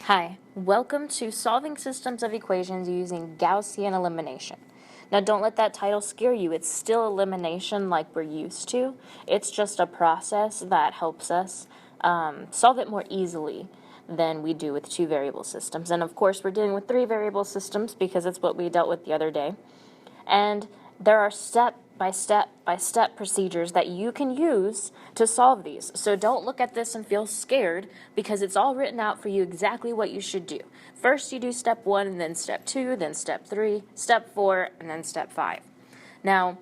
Hi, welcome to Solving Systems of Equations Using Gaussian Elimination. Now don't let that title scare you. It's still elimination like we're used to. It's just a process that helps us solve it more easily than we do with two variable systems. And of course we're dealing with three variable systems because it's what we dealt with the other day. And there are step-by-step procedures that you can use to solve these. So don't look at this and feel scared because it's all written out for you exactly what you should do. First you do step 1, and then step 2, then step 3, step 4, and then step 5. Now,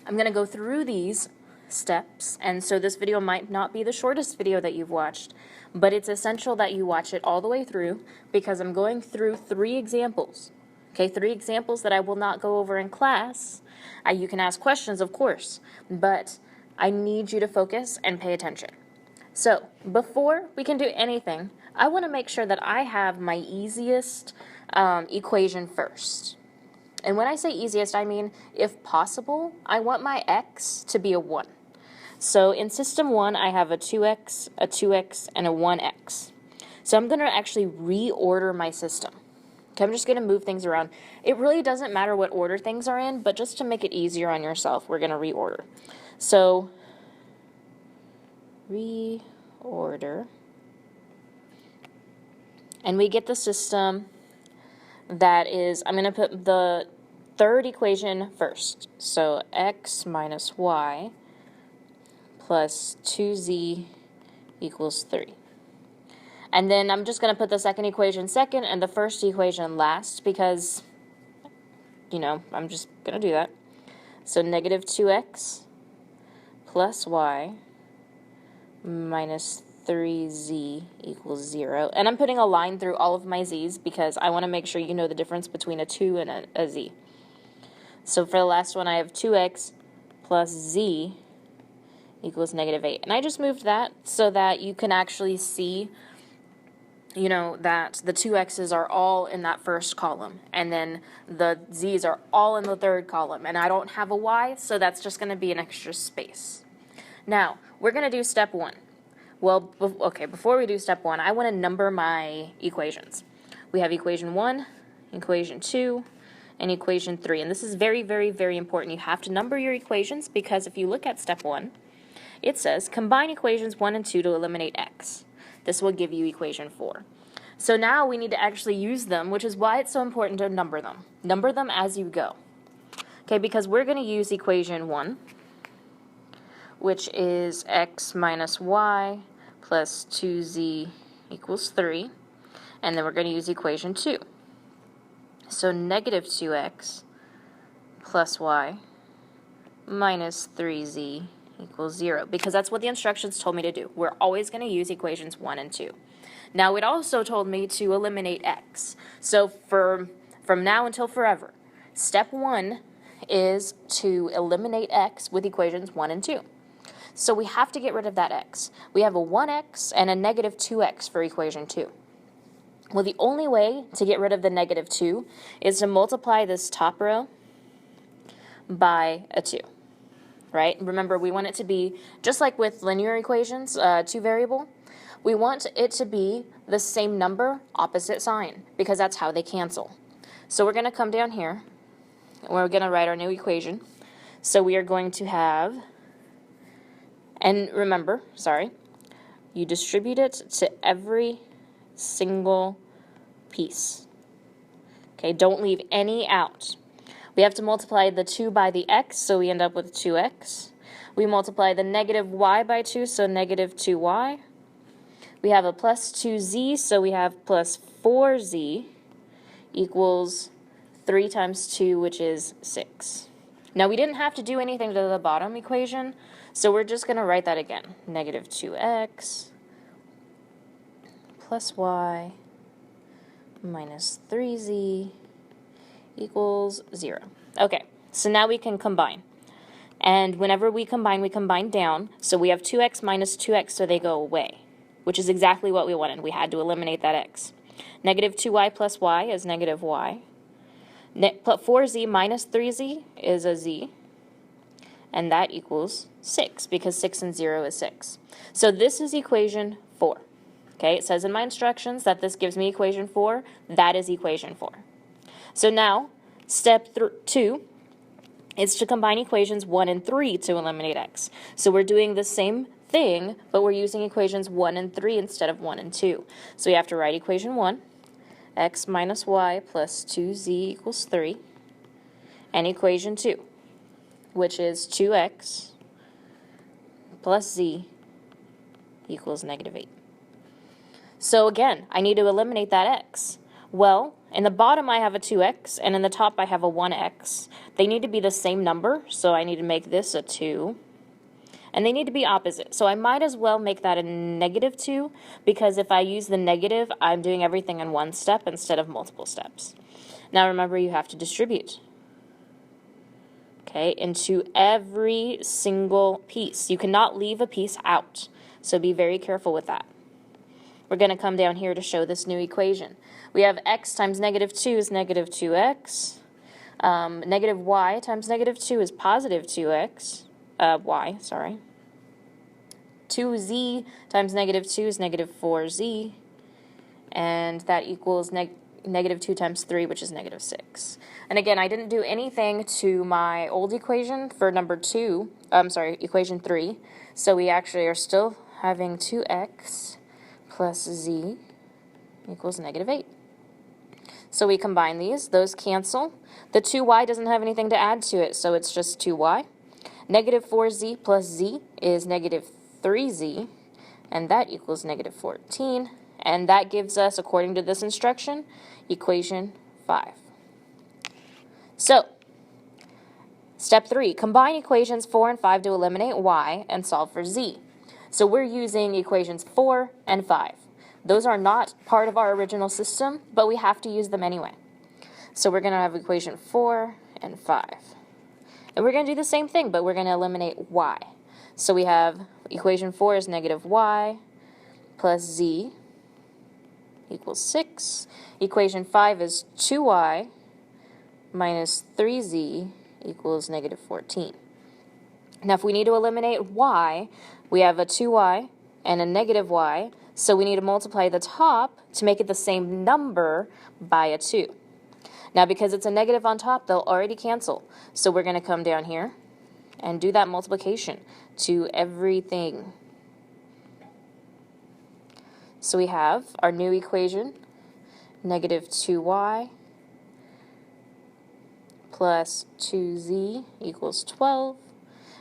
I'm going to go through these steps, and so this video might not be the shortest video that you've watched, but it's essential that you watch it all the way through because I'm going through 3 examples. Okay, 3 examples that I will not go over in class. You can ask questions, of course, but I need you to focus and pay attention. So, before we can do anything, I want to make sure that I have my easiest equation first. And when I say easiest, I mean, if possible, I want my x to be a 1. So in system 1, I have a 2x, a 2x, and a 1x. So I'm going to actually reorder my system. Okay, I'm just going to move things around. It really doesn't matter what order things are in, but just to make it easier on yourself, we're going to reorder. So, reorder. And we get the system that is, I'm going to put the third equation first. So, x minus y plus 2z equals 3. And then I'm just going to put the second equation second and the first equation last because, I'm just going to do that. So negative 2x plus y minus 3z equals 0. And I'm putting a line through all of my z's because I want to make sure you know the difference between a 2 and a z. So for the last one, I have 2x plus z equals negative 8. And I just moved that so that you can actually see that the 2x's are all in that first column, and then the z's are all in the third column, and I don't have a y, so that's just going to be an extra space. Now, we're going to do step 1. Well, before we do step 1, I want to number my equations. We have equation 1, equation 2, and equation 3, and this is very, very, very important. You have to number your equations because if you look at step 1, it says combine equations 1 and 2 to eliminate x. This will give you equation 4. So now we need to actually use them, which is why it's so important to number them. Number them as you go. Okay, because we're going to use equation 1, which is x minus y plus 2z equals 3. And then we're going to use equation 2. So negative 2x plus y minus 3z equals 0, because that's what the instructions told me to do. We're always going to use equations 1 and 2. Now, it also told me to eliminate x. So from now until forever, step 1 is to eliminate x with equations 1 and 2. So we have to get rid of that x. We have a 1x and a negative 2x for equation 2. Well, the only way to get rid of the negative 2 is to multiply this top row by a 2. Right? Remember, we want it to be, just like with linear equations, 2 variable, we want it to be the same number, opposite sign, because that's how they cancel. So we're going to come down here, and we're going to write our new equation. So we are going to have, and remember, you distribute it to every single piece. Okay, don't leave any out. We have to multiply the 2 by the x, so we end up with 2x. We multiply the negative y by 2, so negative 2y. We have a plus 2z, so we have plus 4z equals 3 times 2, which is 6. Now, we didn't have to do anything to the bottom equation, so we're just going to write that again. Negative 2x plus y minus 3z equals 0. Okay, so now we can combine. And whenever we combine down. So we have 2x minus 2x, so they go away, which is exactly what we wanted. We had to eliminate that x. Negative 2y plus y is negative y. 4z minus 3z is a z. And that equals 6, because 6 and 0 is 6. So this is equation 4. Okay, it says in my instructions that this gives me equation 4. That is equation 4. So now, step 2 is to combine equations 1 and 3 to eliminate x. So we're doing the same thing, but we're using equations 1 and 3 instead of 1 and 2. So we have to write equation 1, x minus y plus 2z equals 3, and equation 2, which is 2x plus z equals negative 8. So again, I need to eliminate that x. Well, in the bottom I have a 2x, and in the top I have a 1x. They need to be the same number, so I need to make this a 2. And they need to be opposite, so I might as well make that a negative 2, because if I use the negative, I'm doing everything in one step instead of multiple steps. Now remember, you have to distribute, okay, into every single piece. You cannot leave a piece out, so be very careful with that. We're going to come down here to show this new equation. We have x times negative 2 is negative 2x. Negative y times negative 2 is positive 2x. Y, sorry. 2z times negative 2 is negative 4z. And that equals negative 2 times 3, which is negative 6. And again, I didn't do anything to my old equation for equation 3. So we actually are still having 2x plus z equals negative 8. So we combine these. Those cancel. The 2y doesn't have anything to add to it, so it's just 2y. Negative 4z plus z is negative 3z, and that equals negative 14. And that gives us, according to this instruction, equation 5. So, step 3, combine equations 4 and 5 to eliminate y and solve for z. So we're using equations 4 and 5. Those are not part of our original system, but we have to use them anyway. So we're going to have equation 4 and 5. And we're going to do the same thing, but we're going to eliminate y. So we have equation 4 is negative y plus z equals 6. Equation 5 is 2y minus 3z equals negative 14. Now if we need to eliminate y, we have a 2y and a negative y, so we need to multiply the top to make it the same number by a 2. Now because it's a negative on top, they'll already cancel. So we're going to come down here and do that multiplication to everything. So we have our new equation, negative 2y plus 2z equals 12.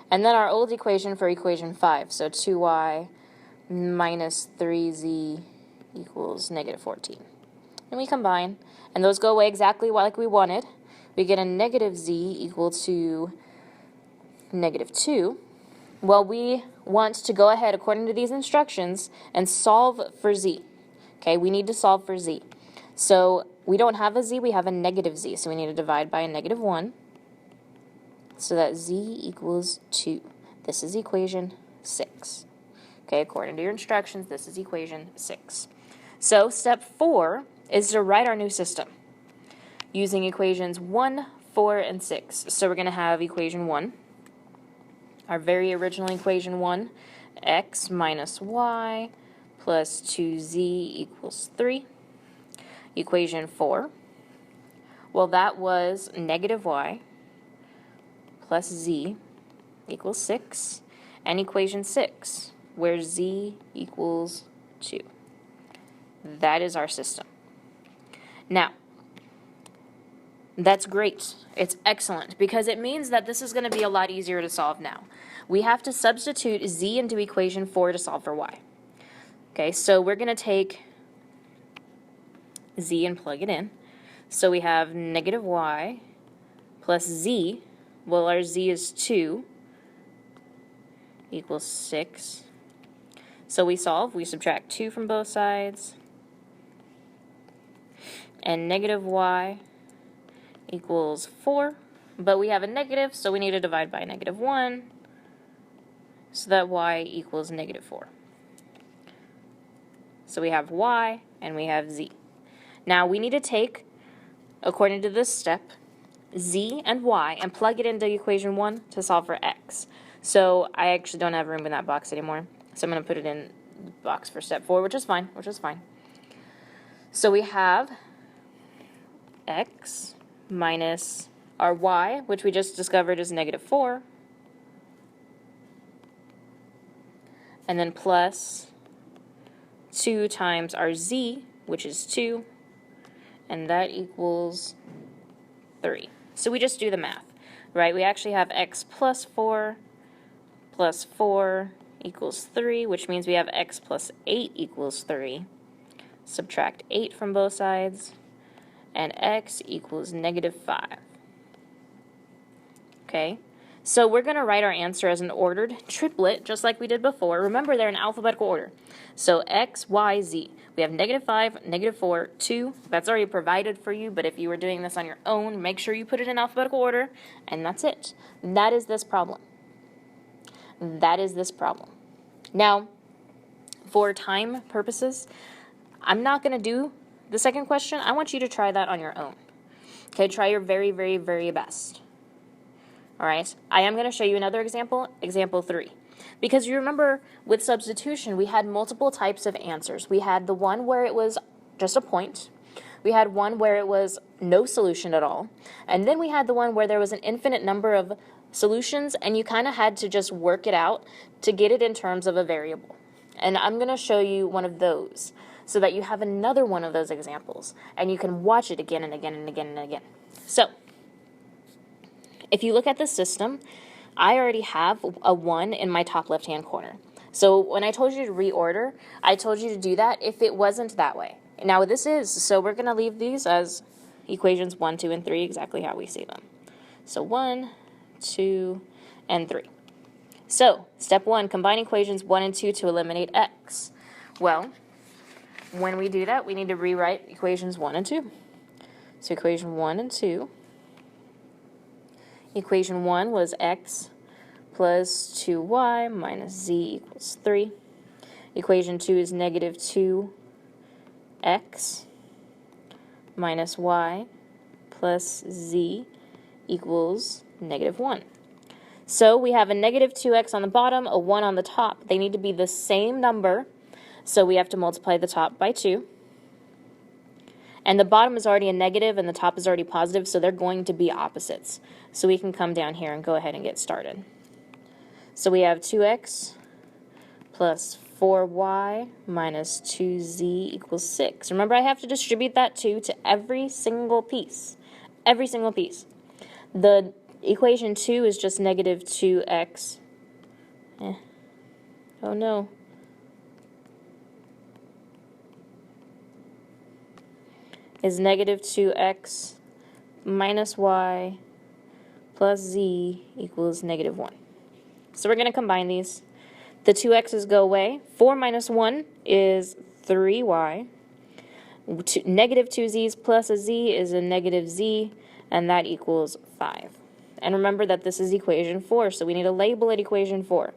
And then our old equation for equation 5, so 2y minus 3z equals negative 14. And we combine, and those go away exactly like we wanted. We get a negative z equal to negative 2. Well, we want to go ahead, according to these instructions, and solve for z. Okay, we need to solve for z. So we don't have a z, we have a negative z, so we need to divide by a negative 1. So that z equals 2. This is equation 6. Okay, according to your instructions, this is equation 6. So step 4 is to write our new system using equations 1, 4, and 6. So we're going to have equation 1, our very original equation 1, x minus y plus 2z equals 3. Equation 4, well, that was negative y plus z equals 6, and equation 6, where z equals 2. That is our system. Now, that's great. It's excellent, because it means that this is going to be a lot easier to solve now. We have to substitute z into equation 4 to solve for y. Okay, so we're going to take z and plug it in. So we have negative y plus z. Well, our z is 2 equals 6. So we solve. We subtract 2 from both sides. And negative y equals 4. But we have a negative, so we need to divide by negative 1. So that y equals negative 4. So we have y and we have z. Now we need to take, according to this step, z and y and plug it into equation 1 to solve for x. So I actually don't have room in that box anymore, so I'm going to put it in box for step 4, which is fine, So we have x minus our y, which we just discovered is -4, and then plus 2 times our z, which is 2, and that equals 3. So we just do the math, right? We actually have x plus 4 equals 3, which means we have x plus 8 equals 3. Subtract 8 from both sides, and x equals -5. Okay, so we're going to write our answer as an ordered triplet, just like we did before. Remember, they're in alphabetical order. So x, y, z. We have -5, -4, 2. That's already provided for you, but if you were doing this on your own, make sure you put it in alphabetical order, and that's it. That is this problem. That is this problem. Now, for time purposes, I'm not going to do the second question. I want you to try that on your own. Okay, try your very, very, very best. All right, I am going to show you another example, example 3. Because you remember with substitution, we had multiple types of answers. We had the one where it was just a point. We had one where it was no solution at all. And then we had the one where there was an infinite number of solutions, and you kind of had to just work it out to get it in terms of a variable. And I'm going to show you one of those so that you have another one of those examples, and you can watch it again and again and again and again. So, if you look at the system, I already have a 1 in my top left-hand corner. So when I told you to reorder, I told you to do that if it wasn't that way. Now this is, so we're going to leave these as equations 1, 2, and 3, exactly how we see them. So 1, 2, and 3. So, step 1, combine equations 1 and 2 to eliminate x. Well, when we do that, we need to rewrite equations 1 and 2. So equation 1 and 2. Equation 1 was x plus 2y minus z equals 3. Equation 2 is -2x minus y plus z equals -1. So we have a -2x on the bottom, a 1 on the top. They need to be the same number, so we have to multiply the top by 2. And the bottom is already a negative and the top is already positive, so they're going to be opposites. So we can come down here and go ahead and get started. So we have 2x plus 4y minus 2z equals 6. Remember, I have to distribute that 2 to every single piece. Every single piece. The equation 2 is just -2x. Oh no. Is -2x minus y plus z equals -1. So we're going to combine these. The 2x's go away. 4 minus 1 is 3y. -2z's plus a z is a -z, and that equals 5. And remember that this is equation 4, so we need to label it equation 4.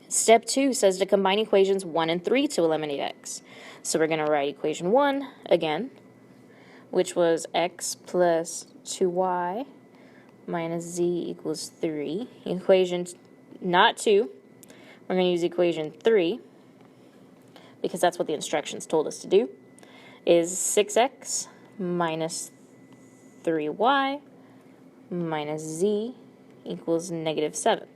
Step 2 says to combine equations 1 and 3 to eliminate x. So we're going to write equation 1 again, which was x plus 2y minus z equals 3. Equation not 2, we're going to use equation 3, because that's what the instructions told us to do, is 6x minus 3y minus z equals -7.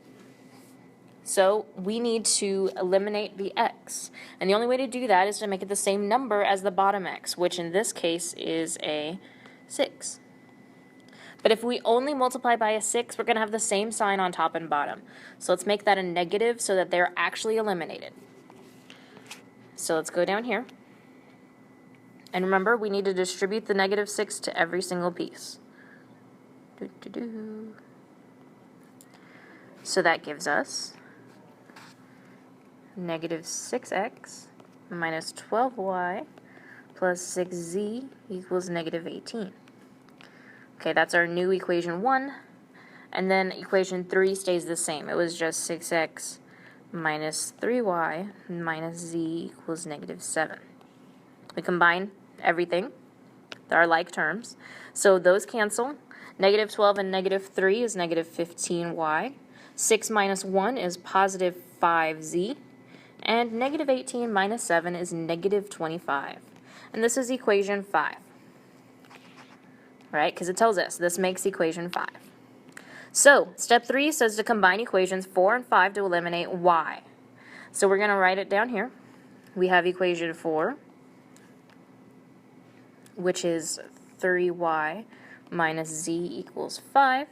So we need to eliminate the x. And the only way to do that is to make it the same number as the bottom x, which in this case is a 6. But if we only multiply by a 6, we're going to have the same sign on top and bottom. So let's make that a negative so that they're actually eliminated. So let's go down here. And remember, we need to distribute the -6 to every single piece. So that gives us -6x minus 12y plus 6z equals -18. Okay, that's our new equation 1. And then equation 3 stays the same. It was just 6x minus 3y minus z equals -7. We combine everything. There are like terms. So those cancel. -12 and -3 is -15y. 6 minus 1 is positive 5z And negative 18 minus 7 is negative 25. And this is equation 5. Right? Because it tells us this makes equation 5. So, step 3 says to combine equations 4 and 5 to eliminate y. So we're going to write it down here. We have equation 4, which is 3y minus z equals 5.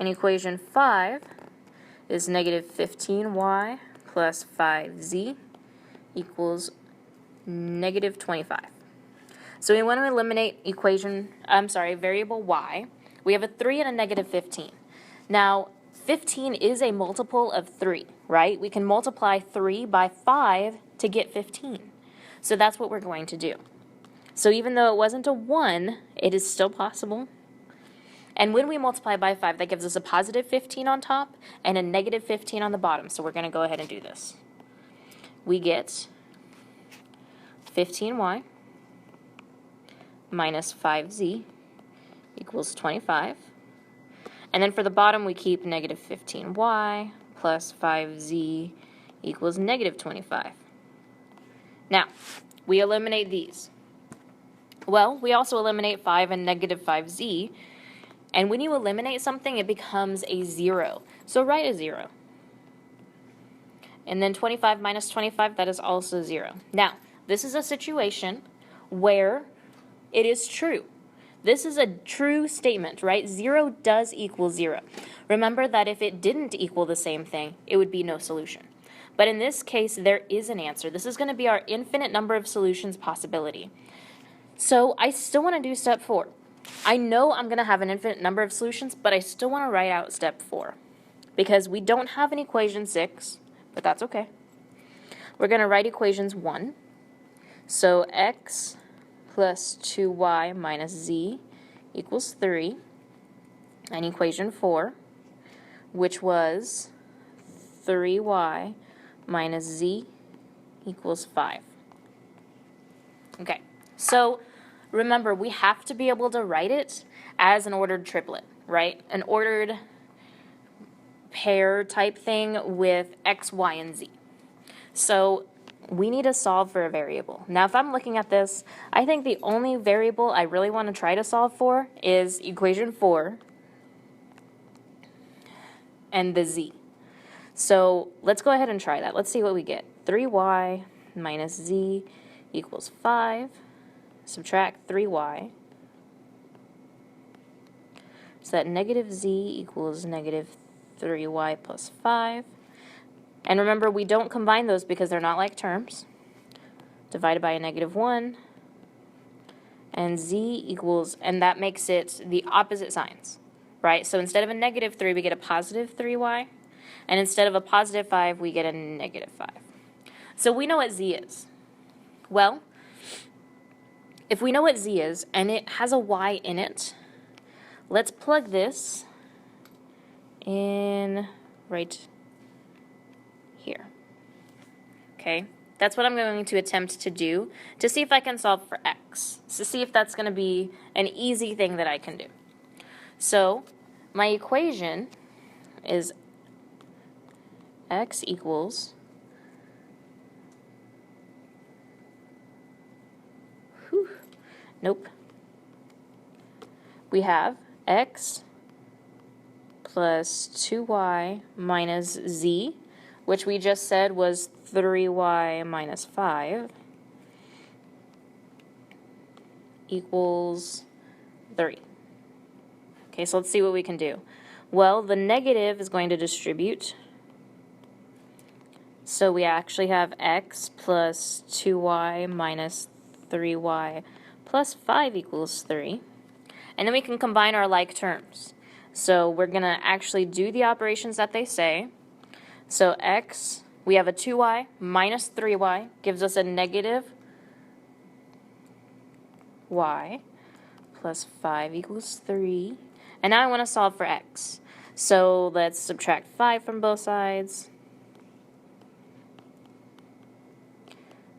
And equation 5 is negative 15y plus 5z equals negative 25. So we want to eliminate variable y. We have a 3 and a negative 15. Now, 15 is a multiple of 3, right? We can multiply 3 by 5 to get 15. So that's what we're going to do. So even though it wasn't a 1, it is still possible. And when we multiply by 5, that gives us a positive 15 on top and a negative 15 on the bottom. So we're going to go ahead and do this. We get 15y minus 5z equals 25. And then for the bottom, we keep negative 15y plus 5z equals negative 25. Now, we eliminate these. Well, we also eliminate 5 and negative 5z. And when you eliminate something, it becomes a 0. So write a 0. And then 25 minus 25, that is also 0. Now, this is a situation where it is true. This is a true statement, right? 0 does equal 0. Remember that if it didn't equal the same thing, it would be no solution. But in this case, there is an answer. This is going to be our infinite number of solutions possibility. So I still want to do step 4. I know I'm going to have an infinite number of solutions, but I still want to write out step 4. Because we don't have an equation 6, but that's okay. We're going to write equations 1. So x plus 2y minus z equals 3. And equation 4, which was 3y minus z equals 5. Okay, so remember, we have to be able to write it as an ordered triplet, right? An ordered pair type thing with x, y, and z. So we need to solve for a variable. Now, if I'm looking at this, I think the only variable I really want to try to solve for is equation 4 and the z. So let's go ahead and try that. Let's see what we get. 3y minus z equals 5. Subtract 3y. So that negative z equals negative 3y plus 5. And remember, we don't combine those because they're not like terms. Divided by a negative 1. And z equals, and that makes it the opposite signs, right? So instead of a negative 3, we get a positive 3y. And instead of a positive 5, we get a negative 5. So we know what z is. Well, if we know what z is, and it has a y in it, let's plug this in right here. Okay, that's what I'm going to attempt to do to see if I can solve for x, to see if that's going to be an easy thing that I can do. So my equation is x equals nope. We have x plus 2y minus z, which we just said was 3y minus 5, equals 3. Okay, so let's see what we can do. Well, the negative is going to distribute. So we actually have x plus 2y minus 3y plus 5 equals 3. And then we can combine our like terms. So we're going to actually do the operations that they say. So x, we have a 2y minus 3y, gives us a negative y plus 5 equals 3. And now I want to solve for x. So let's subtract 5 from both sides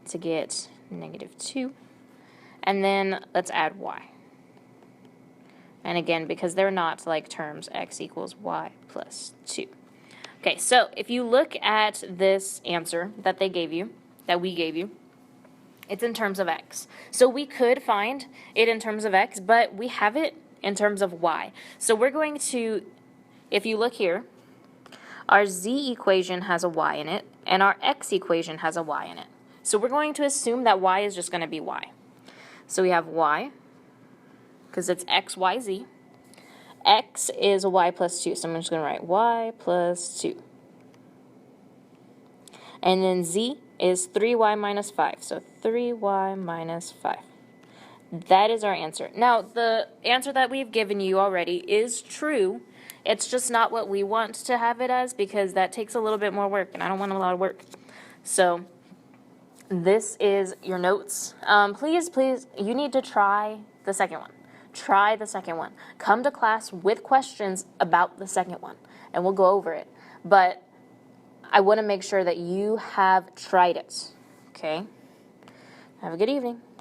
to get negative 2. And then let's add y. And again, because they're not like terms, x equals y plus 2. Okay, so if you look at this answer that they gave you, that we gave you, it's in terms of x. So we could find it in terms of x, but we have it in terms of y. So we're going to, if you look here, our z equation has a y in it, and our x equation has a y in it. So we're going to assume that y is just going to be y. So we have y, because it's x, y, z. X is y plus 2, so I'm just going to write y plus 2. And then z is 3y minus 5, so 3y minus 5. That is our answer. Now, the answer that we've given you already is true. It's just not what we want to have it as, because that takes a little bit more work, and I don't want a lot of work. So this is your notes. Please, you need to try the second one. Try the second one. Come to class with questions about the second one, and we'll go over it. But I want to make sure that you have tried it. Okay? Have a good evening.